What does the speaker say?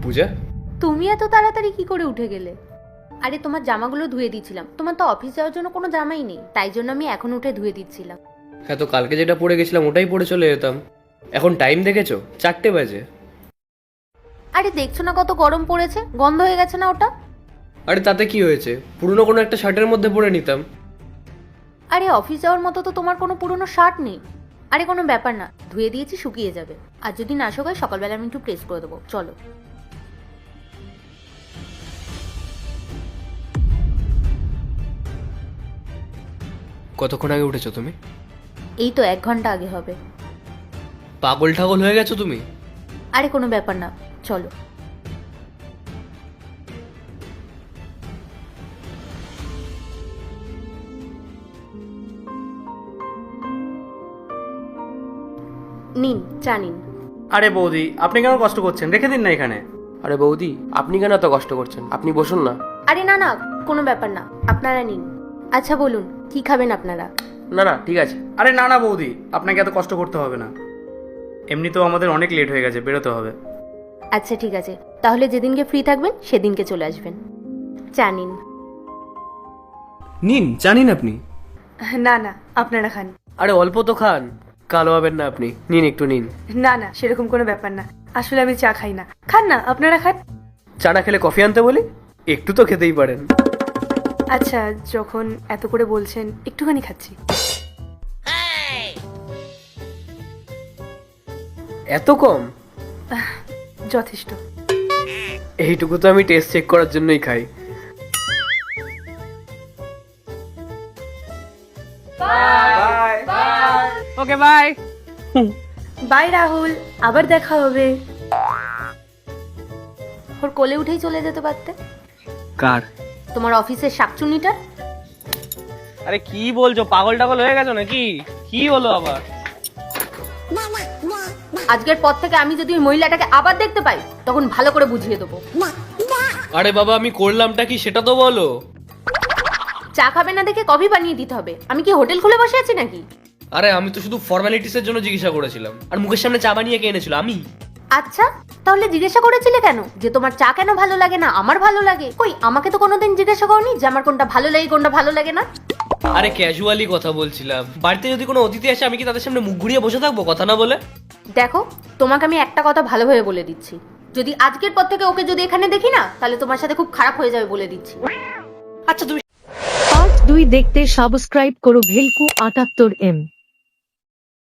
পূজা, তুমি এত তাড়াতাড়ি কি করে উঠে গেলে? আরে তোমার জামাগুলো ধুয়ে দিচ্ছিলাম, তোমার তো অফিস যাওয়ার জন্য কোনো জামাই নেই, তাই জন্য আমি এখন উঠে ধুয়ে দিচ্ছিলাম। হ্যাঁ তো কালকে যেটা পরে গেছিলাম ওটাই পরে চলে যেতাম। এখন টাইম দেখেছো, 4টে বাজে। আরে দেখছো না কত গরম পড়েছে, গন্ধ হয়ে গেছে না ওটা? আরে তাতে কি হয়েছে, পুরনো কোনো একটা শার্টের মধ্যে পরে নিতাম। আরে অফিস যাওয়ার মতো তো তোমার কোনো পুরনো শার্ট নেই। আরে কোনো ব্যাপার না, ধুয়ে দিয়েছি, শুকিয়ে যাবে। আর যদি না শুকায় সকালবেলা আমি একটু প্রেস করে দেবো, চলো। কতক্ষণ আগে উঠেছো তুমি? এই তো 1 ঘন্টা আগে হবে। পাগল ঠাগল হয়ে গেছো তুমি? আরে কোনো ব্যাপার না, চলো। নিন চা নিন। আরে বৌদি, আপনি কেন কষ্ট করছেন? রেখে দিন না এখানে। আরে বৌদি, আপনি কেন এত কষ্ট করছেন? আপনি বসুন না। আরে না না, কোনো ব্যাপার না, আপনারা নিন। আচ্ছা বলুন, কি খাবেন আপনারা? না না ঠিক আছে। আরে না না বৌদি, আপনাকে এত কষ্ট করতে হবে না। এমনিতেও আমাদের অনেক লেট হয়ে গেছে, বেরোতে হবে। আচ্ছা ঠিক আছে, তাহলে যেদিনকে ফ্রি থাকবেন সেদিনকে চলে আসবেন। চা নিন। নিন, জানিন আপনি। না না, আপনারা খান। আরে অল্প তো খান, কালো হবেন না আপনি। নিন একটু নিন। না না, সেরকম কোনো ব্যাপার না, আসলে আমি চা খাই না। খান না, আপনারা খান। চা না খেলে কফি আনতে বলি? একটু তো খেতেই পারেন। আচ্ছা, যখন এত করে বলছেন একটুখানি খাচ্ছি। এত কম? যথেষ্ট। এইটুকু তো আমি টেস্ট চেক করার জন্যই খাই। Okay bye. বাই রাহুল, আবার দেখা হবে। ওর কোলে উঠেই চলে যেতে পারতে। কার? তোমার অফিসের শাকচুন্নিটার। আরে কি বলছো, পাগল টাগল হয়ে গেছো নাকি? কি হলো আবার? আজকের পর থেকে আমি যদি ওই মহিলাটাকে আবার দেখতে পাই তখন ভালো করে বুঝিয়ে দেবো। আরে বাবা, আমি করলামটা কি সেটা তো বলো। চা খাবে না দেখে কফি বানিয়ে দিতে হবে। আমি কি হোটেল খুলে বসে আছি নাকি? আরে আমি তো শুধু ফর্মালিটিসের জন্য জিজ্ঞাসা করেছিলাম। আর মুখের সামনে চা বানিয়ে কে এনেছিল? আমি। আচ্ছা, তাহলে জিজ্ঞাসা করেছিলে কেন যে তোমার চা কেন ভালো লাগে না, আমার ভালো লাগে? কই, আমাকে তো কোনোদিন জিজ্ঞাসা করনি যে আমার কোনটা ভালো লাগে কোনটা ভালো লাগে না। আরে ক্যাজুয়ালি কথা বলছিলাম। বাড়িতে যদি কোনো অতিথি আসে আমি কি তাদের সামনে মুখ ঘুরিয়ে বসে থাকবো কথা না বলে? দেখো, তোমাকে আমি একটা কথা ভালোভাবে বলে দিচ্ছি, যদি আজকের পর থেকে ওকে যদি এখানে দেখি না তাহলে তোমার সাথে খুব খারাপ হয়ে যাবে বলে দিচ্ছি। আচ্ছা তুমি পার্ট 2 দেখতে সাবস্ক্রাইব করো ভেলকু 78M।